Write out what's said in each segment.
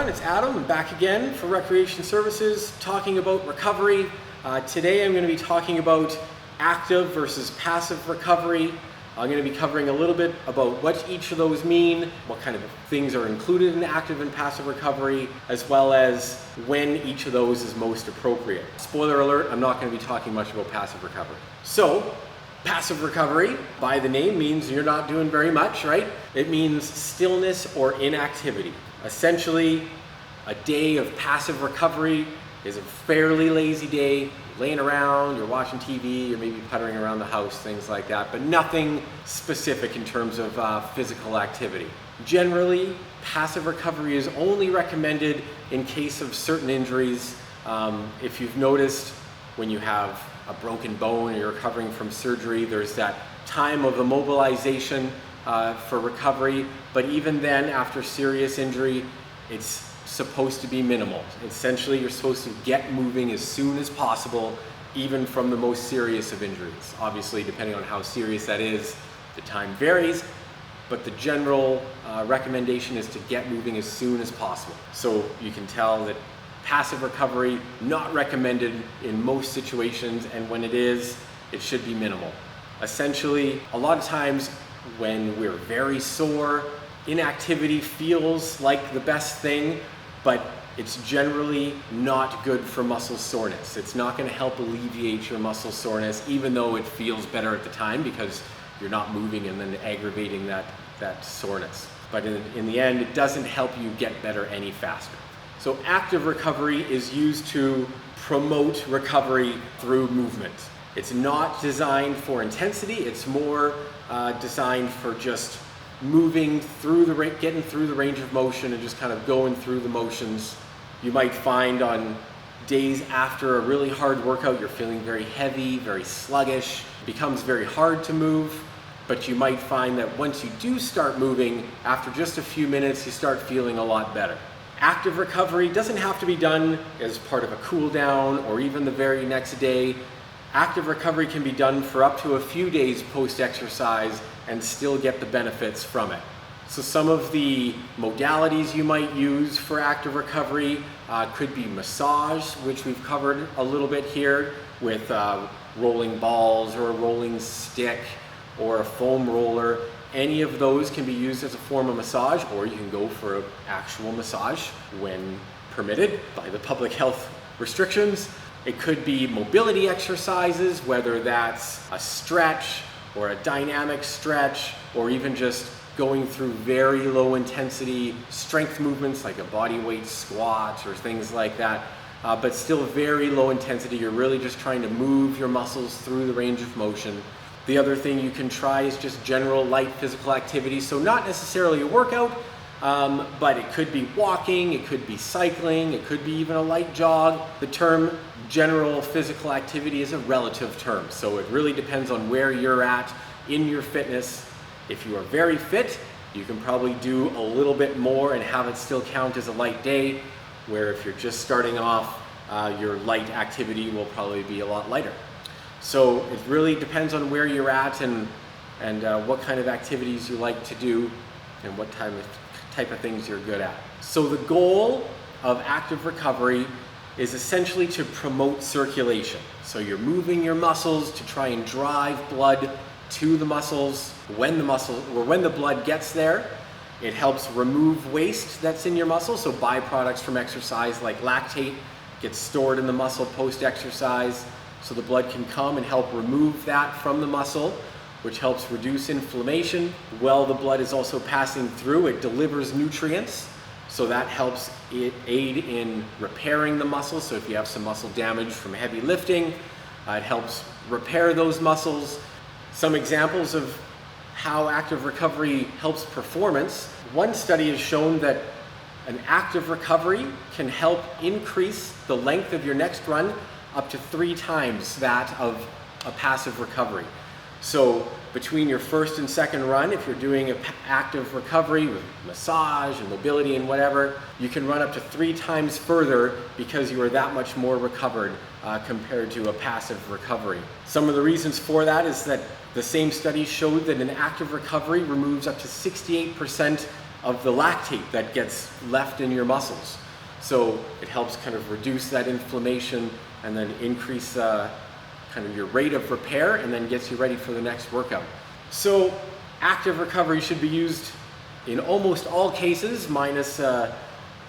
everyone, it's Adam. I'm back again for Recreation Services talking about recovery. Today I'm going to be talking about active versus passive recovery. I'm going to be covering a little bit about what each of those mean, what kind of things are included in active and passive recovery, as well as when each of those is most appropriate. Spoiler alert, I'm not going to be talking much about passive recovery. So, passive recovery, by the name, means you're not doing very much, right? It means stillness or inactivity. Essentially, a day of passive recovery is a fairly lazy day, laying around, you're watching TV, you're maybe puttering around the house, things like that, but nothing specific in terms of physical activity. Generally, passive recovery is only recommended in case of certain injuries. If you've noticed, when you have a broken bone or you're recovering from surgery, there's that time of immobilization for recovery, but even then, after serious injury, it's supposed to be minimal. Essentially, you're supposed to get moving as soon as possible, even from the most serious of injuries. Obviously, depending on how serious that is, the time varies, but the general recommendation is to get moving as soon as possible. So you can tell that passive recovery, not recommended in most situations, and when it is, it should be minimal. Essentially, a lot of times when we're very sore, inactivity feels like the best thing, but it's generally not good for muscle soreness. It's not going to help alleviate your muscle soreness, even though it feels better at the time because you're not moving and then aggravating that soreness. But in the end, it doesn't help you get better any faster. So active recovery is used to promote recovery through movement. It's not designed for intensity, it's more designed for just moving through getting through the range of motion and just kind of going through the motions. You might find on days after a really hard workout, you're feeling very heavy, very sluggish. It becomes very hard to move, but you might find that once you do start moving, after just a few minutes, you start feeling a lot better. Active recovery doesn't have to be done as part of a cool down or even the very next day. Active recovery can be done for up to a few days post-exercise and still get the benefits from it. So some of the modalities you might use for active recovery could be massage, which we've covered a little bit here with rolling balls or a rolling stick or a foam roller. Any of those can be used as a form of massage, or you can go for an actual massage when permitted by the public health restrictions. It could be mobility exercises, whether that's a stretch or a dynamic stretch, or even just going through very low intensity strength movements like a body weight squat or things like that, but still very low intensity. You're really just trying to move your muscles through the range of motion. The other thing you can try is just general light physical activity. So not necessarily a workout, but it could be walking, it could be cycling, it could be even a light jog. The term general physical activity is a relative term, so it really depends on where you're at in your fitness. If you are very fit, you can probably do a little bit more and have it still count as a light day, where if you're just starting off, your light activity will probably be a lot lighter. So it really depends on where you're at and what kind of activities you like to do and what type of things you're good at. So the goal of active recovery is essentially to promote circulation. So you're moving your muscles to try and drive blood to the muscles. When the blood gets there, it helps remove waste that's in your muscle. So byproducts from exercise like lactate gets stored in the muscle post-exercise. So the blood can come and help remove that from the muscle, which helps reduce inflammation. While the blood is also passing through, it delivers nutrients. So that helps it aid in repairing the muscles. So if you have some muscle damage from heavy lifting, it helps repair those muscles. Some examples of how active recovery helps performance. One study has shown that an active recovery can help increase the length of your next run up to 3 times that of a passive recovery. So between your first and second run, if you're doing an active recovery with massage and mobility and whatever, you can run up to 3 times further because you are that much more recovered compared to a passive recovery. Some of the reasons for that is that the same study showed that an active recovery removes up to 68% of the lactate that gets left in your muscles. So it helps kind of reduce that inflammation and then increase kind of your rate of repair, and then gets you ready for the next workout. So active recovery should be used in almost all cases, minus a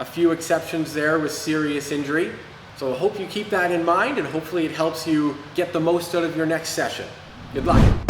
few exceptions there with serious injury. So I hope you keep that in mind, and hopefully it helps you get the most out of your next session. Good luck.